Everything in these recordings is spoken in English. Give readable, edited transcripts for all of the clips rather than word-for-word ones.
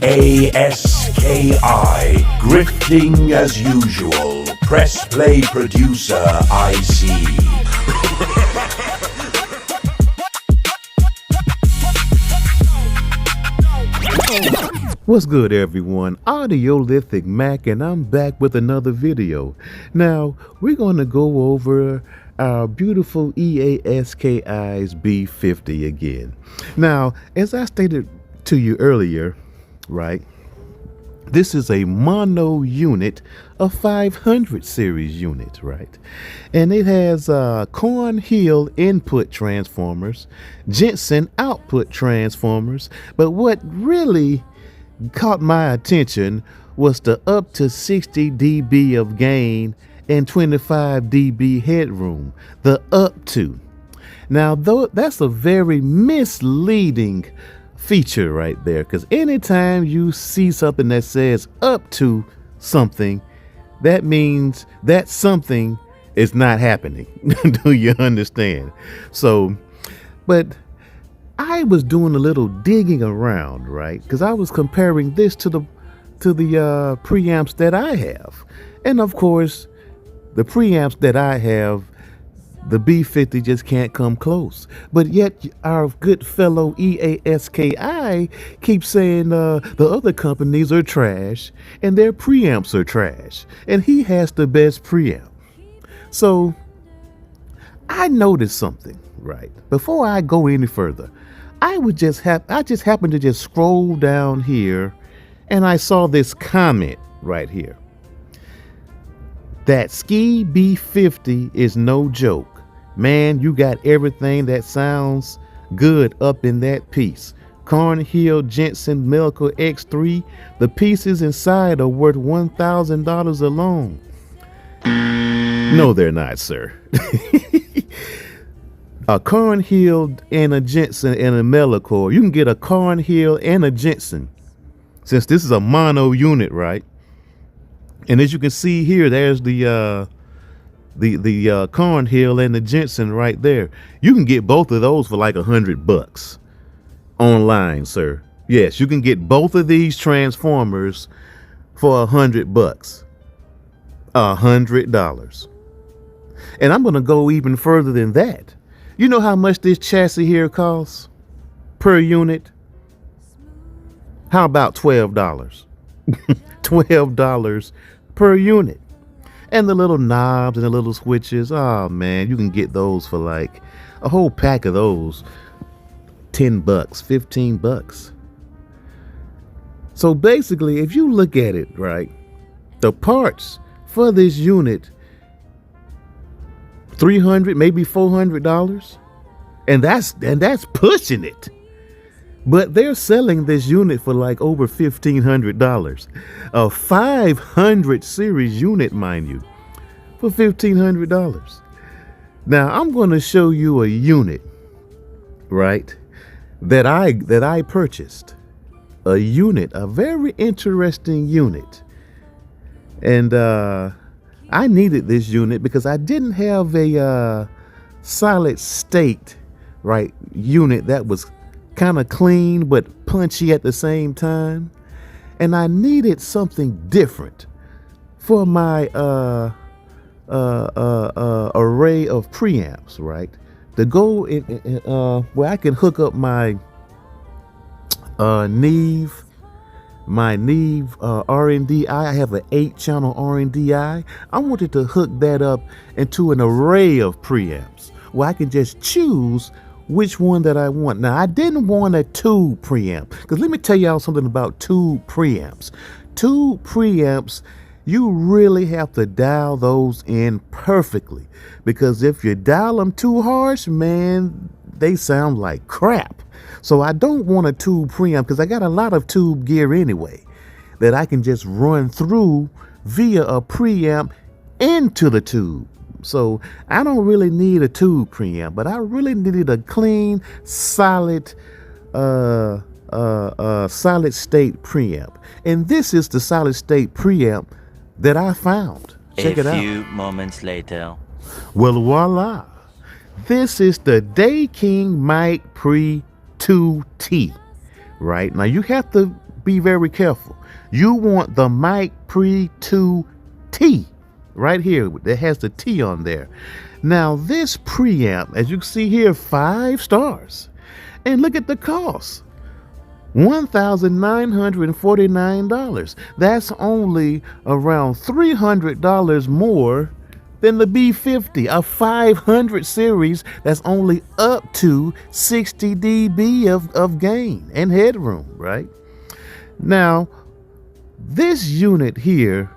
EASKI, grifting as usual. Press play producer IC. What's good, everyone? Audiolithic Mac, and I'm back with another video. Now, we're going to go over our beautiful EASKI's B50 again. Now, as I stated to you earlier, right, this is a mono unit, a 500 series unit, right? And it has Cornhill input transformers, Jensen output transformers, but what really caught my attention was the up to 60 dB of gain and 25 dB headroom, the up to. Now, though, that's a very misleading feature right there, because anytime you see something that says up to something, that means that something is not happening. Do you understand? So, but I was doing a little digging around, right? Because I was comparing this to the preamps that I have. And of course, the preamps that I have, the B50 just can't come close. But yet our good fellow EASKI keeps saying the other companies are trash and their preamps are trash. And he has the best preamp. So I noticed something, right? Before I go any further, I just happened to just scroll down here and I saw this comment right here. That EASKI B50 is no joke. Man, you got everything that sounds good up in that piece. Cornhill Jensen Melco X3, the pieces inside are worth $1,000 alone. No, they're not, sir. A Cornhill and a Jensen and a Melco. You can get a Cornhill and a Jensen, since this is a mono unit, right? And as you can see here, there's the Cornhill and the Jensen right there. You can get both of those for like $100 online, sir. Yes, you can get both of these transformers for $100. $100. And I'm gonna go even further than that. You know how much this chassis here costs per unit? How about $12? $12 per unit. And the little knobs and the little switches, oh man, you can get those for like a whole pack of those, $10, $15. So basically, if you look at it, right, the parts for this unit, $300, maybe $400, and that's pushing it. But they're selling this unit for like over $1,500, a 500 series unit, mind you, for $1,500. Now I'm going to show you a unit, right, that I purchased, a unit, a very interesting unit, and I needed this unit because I didn't have a solid state, right, unit that was kind of clean but punchy at the same time, and I needed something different for my array of preamps, right, to go in where I can hook up my Neve R&DI. I have an 8-channel R&DI. I wanted to hook that up into an array of preamps where I can just choose which one that I want. Now, I didn't want a tube preamp, because let me tell y'all something about tube preamps. Tube preamps, you really have to dial those in perfectly, because if you dial them too harsh, man, they sound like crap. So I don't want a tube preamp, because I got a lot of tube gear anyway that I can just run through via a preamp into the tube. So I don't really need a tube preamp, but I really needed a clean, solid, solid state preamp. And this is the solid state preamp that I found. Check it out. A few moments later. Well, voila. This is the Debunking Mic Pre 2T, right? Now you have to be very careful. You want the Mic Pre 2T right here that has the T on there. Now this preamp, as you can see here, 5 stars. And look at the cost. $1,949. That's only around $300 more than the B50, a 500 series that's only up to 60 dB of gain and headroom, right? Now, this unit here,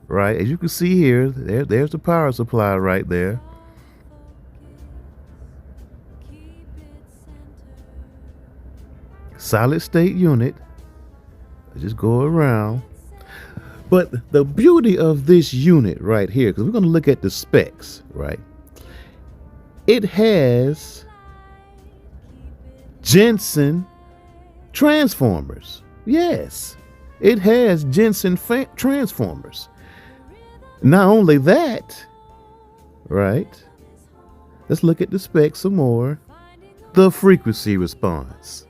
right, as you can see here, there's the power supply right there. Solid state unit. Just go around. But the beauty of this unit right here, because we're going to look at the specs, right? It has Jensen transformers. Yes, it has Jensen transformers. Not only that, right? Let's look at the specs some more. The frequency response.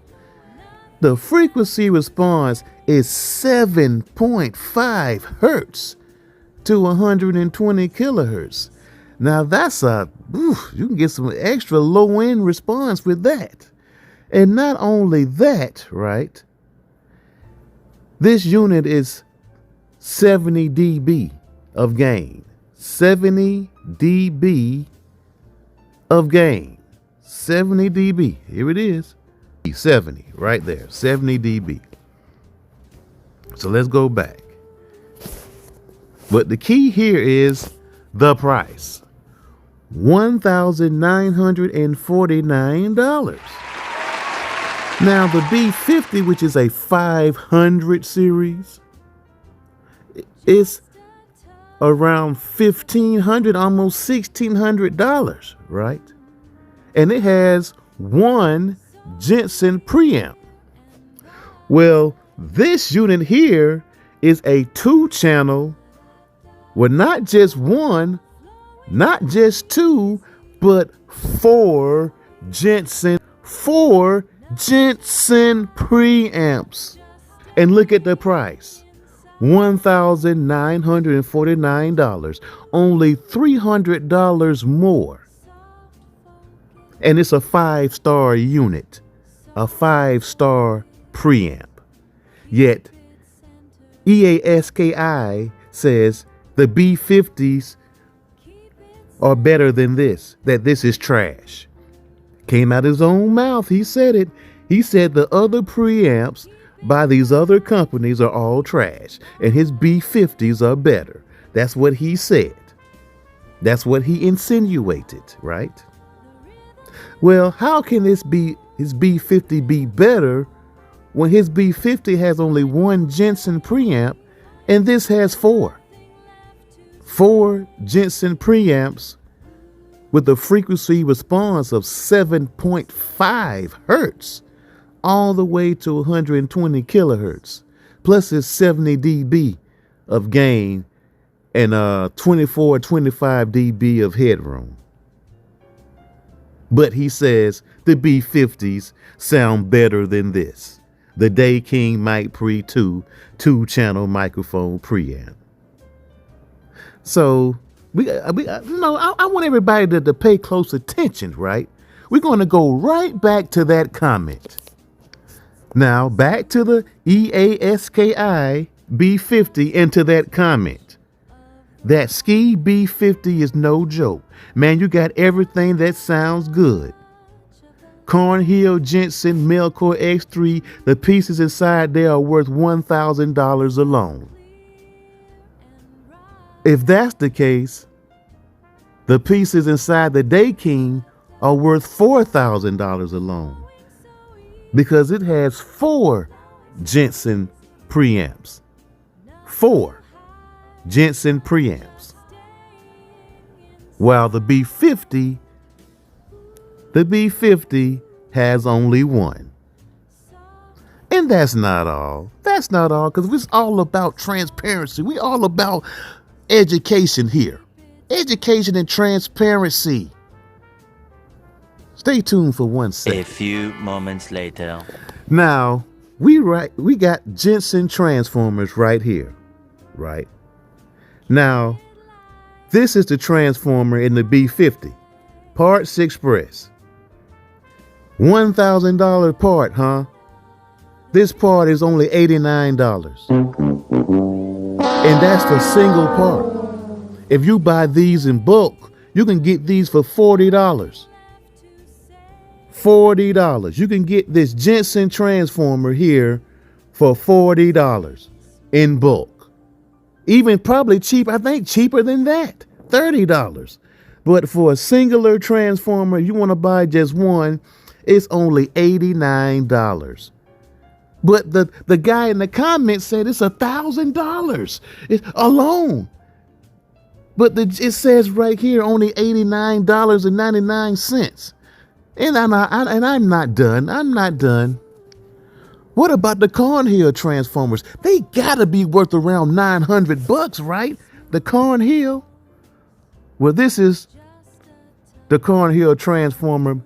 The frequency response is 7.5 hertz to 120 kilohertz. Now that's you can get some extra low end response with that. And not only that, right? This unit is 70 dB of gain. 70 dB of gain. 70 dB. Here it is. 70 right there, 70 dB. So let's go back. But the key here is the price. $1,949. Now the B50, which is a 500 series, is around $1,500, almost $1,600, right? And it has one Jensen preamp. Well, this unit here is a 2-channel, well, not just one, not just 2, but 4 Jensen preamps. And look at the price. $1,949, only $300 more. And it's a 5-star unit, a 5-star preamp. Yet EASKI says the B50s are better than this, that this is trash. Came out his own mouth, he said it. He said the other preamps by these other companies are all trash, and his B50s are better. That's what he said. That's what he insinuated, right? Well, how can his B50 be better when his B50 has only one Jensen preamp and this has 4? 4 Jensen preamps with a frequency response of 7.5 hertz all the way to 120 kilohertz, plus his 70 dB of gain and 25 dB of headroom. But he says the B50s sound better than this, the Debunking Mic Pre 2-channel microphone preamp. So I want everybody to pay close attention, right? We're going to go right back to that comment. Now back to the EASKI B50 into that comment. That EASKI B50 is no joke. Man, you got everything that sounds good. Cornhill Jensen Melcore X3, the pieces inside there are worth $1,000 alone. If that's the case, the pieces inside the Debunking are worth $4,000 alone, because it has 4 Jensen preamps. 4 Jensen preamps. While the B50 has only 1. And that's not all. That's not all, because it's all about transparency. We all about education here. Education and transparency. Stay tuned for 1 second. A few moments later. Now, we got Jensen transformers right here, right? Now, this is the transformer in the B50, parts express. $1,000 part, huh? This part is only $89. And that's the single part. If you buy these in bulk, you can get these for $40. $40. You can get this Jensen transformer here for $40 in bulk. Even probably cheap, I think cheaper than that, $30. But for a singular transformer, you want to buy just one, it's only $89. But the guy in the comments said it's $1,000 alone. But it says right here only $89.99. And I'm not done. I'm not done. What about the Cornhill transformers? They gotta be worth around $900, right? The Cornhill. Well, this is the Cornhill transformer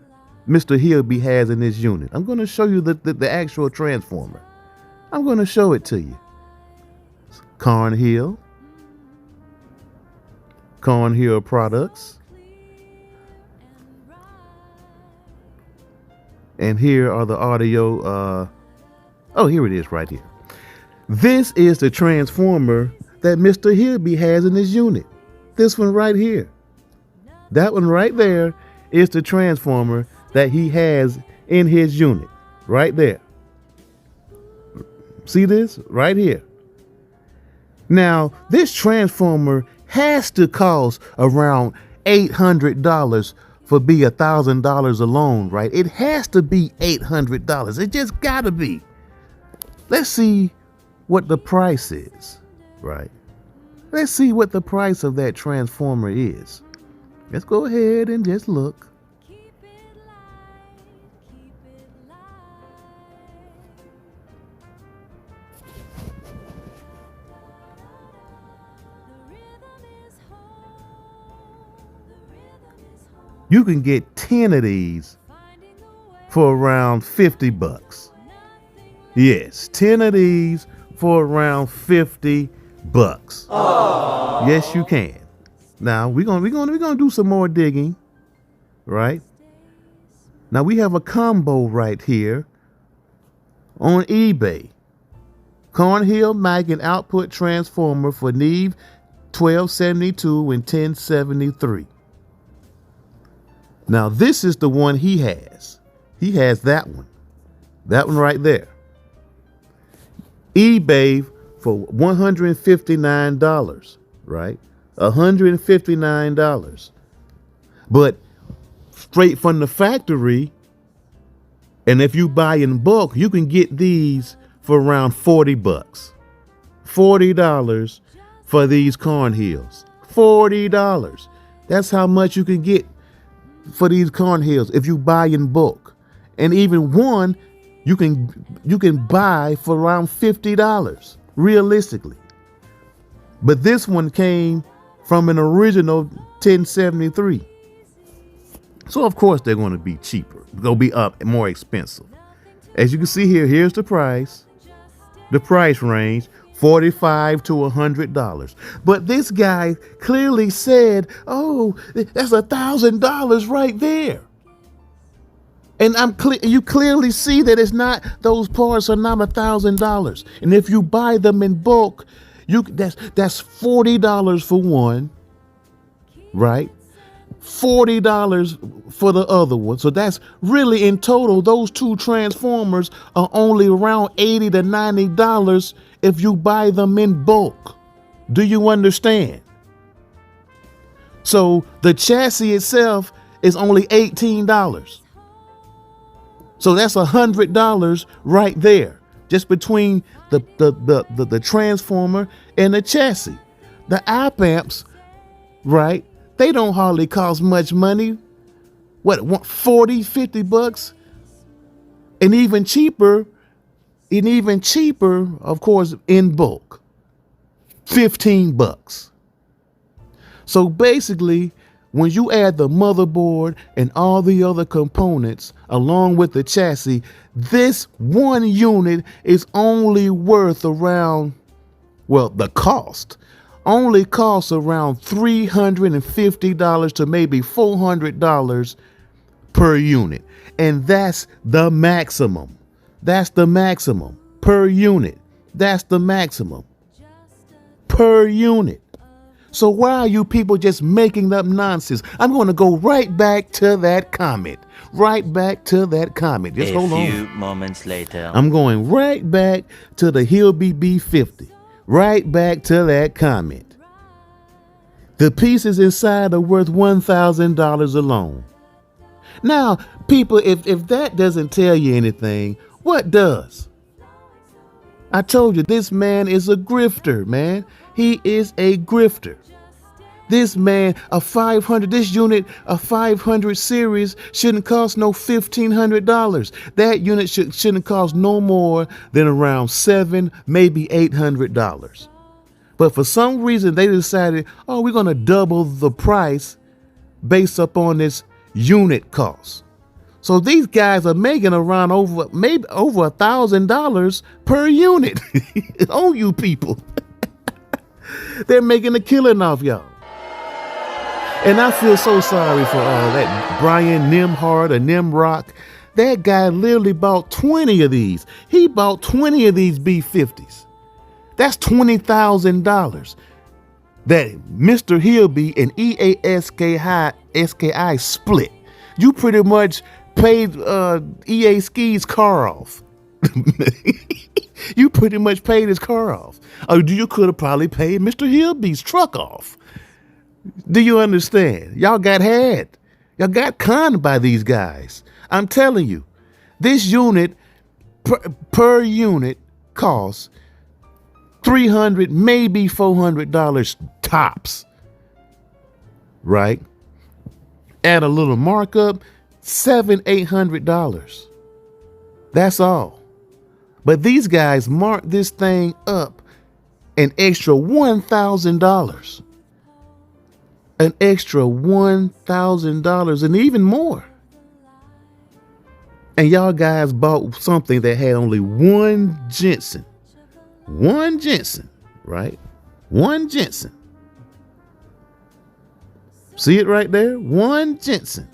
Mr. Hilby has in this unit. I'm going to show you the actual transformer. I'm going to show it to you. Cornhill products. And here are the audio. Oh, here it is right here. This is the transformer that Mr. Hilby has in his unit. This one right here. That one right there is the transformer that he has in his unit. Right there. See this? Right here. Now, this transformer has to cost around $800 for be $1,000 alone, right? It has to be $800. It just gotta be. Let's see what the price is, right? Let's see what the price of that transformer is. Let's go ahead and just look. You can get 10 of these for around $50. Yes, 10 of these for around $50. Aww. Yes, you can. Now we're gonna do some more digging, right? Now we have a combo right here on eBay. Cornhill mag and output transformer for Neve 1272 and 1073. Now this is the one he has. He has that one. That one right there. eBay for $159, right? $159. But straight from the factory, and if you buy in bulk, you can get these for around $40. $40 for these Cornhills. $40. That's how much you can get for these Cornhills if you buy in bulk. And even one you can buy for around $50 realistically. But this one came from an original 1073. So of course they're going to be cheaper. They'll be up more expensive. As you can see here, here's the price. The price range, $45 to $100. But this guy clearly said, oh, that's $1,000 right there. And you clearly see that it's not, those parts are not $1,000. And if you buy them in bulk, that's $40 for one, right? $40 for the other one. So that's really in total, those two transformers are only around $80 to $90 if you buy them in bulk. Do you understand? So the chassis itself is only $18. So that's $100 right there, just between the transformer and the chassis. The op amps, right? They don't hardly cost much money. What, $40, $50? And even cheaper, of course, in bulk, $15. So basically, when you add the motherboard and all the other components along with the chassis, this one unit is only worth around, well, the cost only costs around $350 to maybe $400 per unit. And that's the maximum. That's the maximum per unit. That's the maximum per unit. So why are you people just making up nonsense? I'm going to go right back to that comment. Right back to that comment. Just hold on. A few moments later. I'm going right back to the EASKI B50. Right back to that comment. The pieces inside are worth $1,000 alone. Now, people, if that doesn't tell you anything, what does? I told you, this man is a grifter, man. He is a grifter. This man, this unit, a 500 series shouldn't cost no $1,500. That unit shouldn't cost no more than around $700, maybe $800. But for some reason, they decided, oh, we're going to double the price based upon this unit cost. So these guys are making around maybe over $1,000 per unit on you people. They're making a killing off y'all. And I feel so sorry for that Brian Nimhard or Nimrock. That guy literally bought 20 of these. He bought 20 of these B50s. That's $20,000 that Mr. Hilby and EASKI split. You pretty much paid EASKI's car off. You pretty much paid his car off. Or you could have probably paid Mr. Hilby's truck off. Do you understand? Y'all got had. Y'all got conned by these guys. I'm telling you, this unit per unit costs $300, maybe $400 tops. Right? Add a little markup, $700-800. That's all. But these guys marked this thing up an extra $1,000. An extra $1,000 and even more. And y'all guys bought something that had only one Jensen. One Jensen, right? One Jensen. See it right there? One Jensen.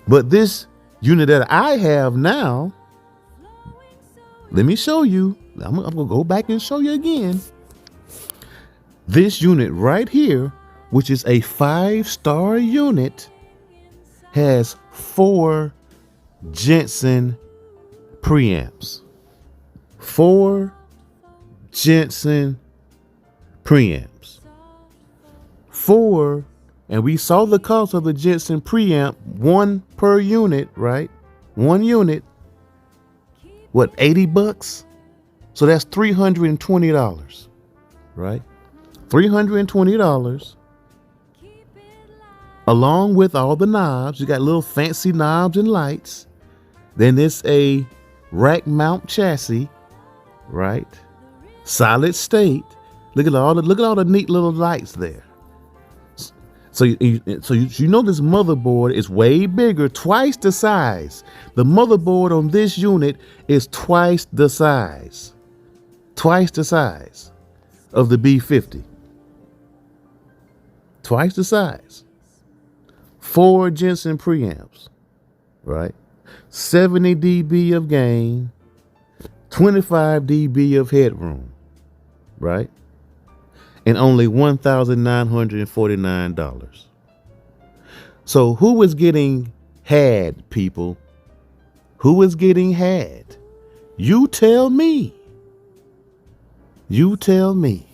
But this unit that I have now, let me show you. I'm going to go back and show you again. This unit right here, which is a 5-star unit, has 4 Jensen preamps. 4 Jensen preamps. 4, and we saw the cost of the Jensen preamp, 1 per unit, right? 1 unit. What, $80? So that's $320, right? $320, along with all the knobs. You got little fancy knobs and lights. Then it's a rack mount chassis, right? Solid state. Look at all the neat little lights there. So you know this motherboard is way bigger, twice the size. The motherboard on this unit is twice the size of the B50. Twice the size. 4 Jensen preamps, right? 70 dB of gain, 25 dB of headroom, right? And only $1,949. So who is getting had, people? Who is getting had? You tell me. You tell me.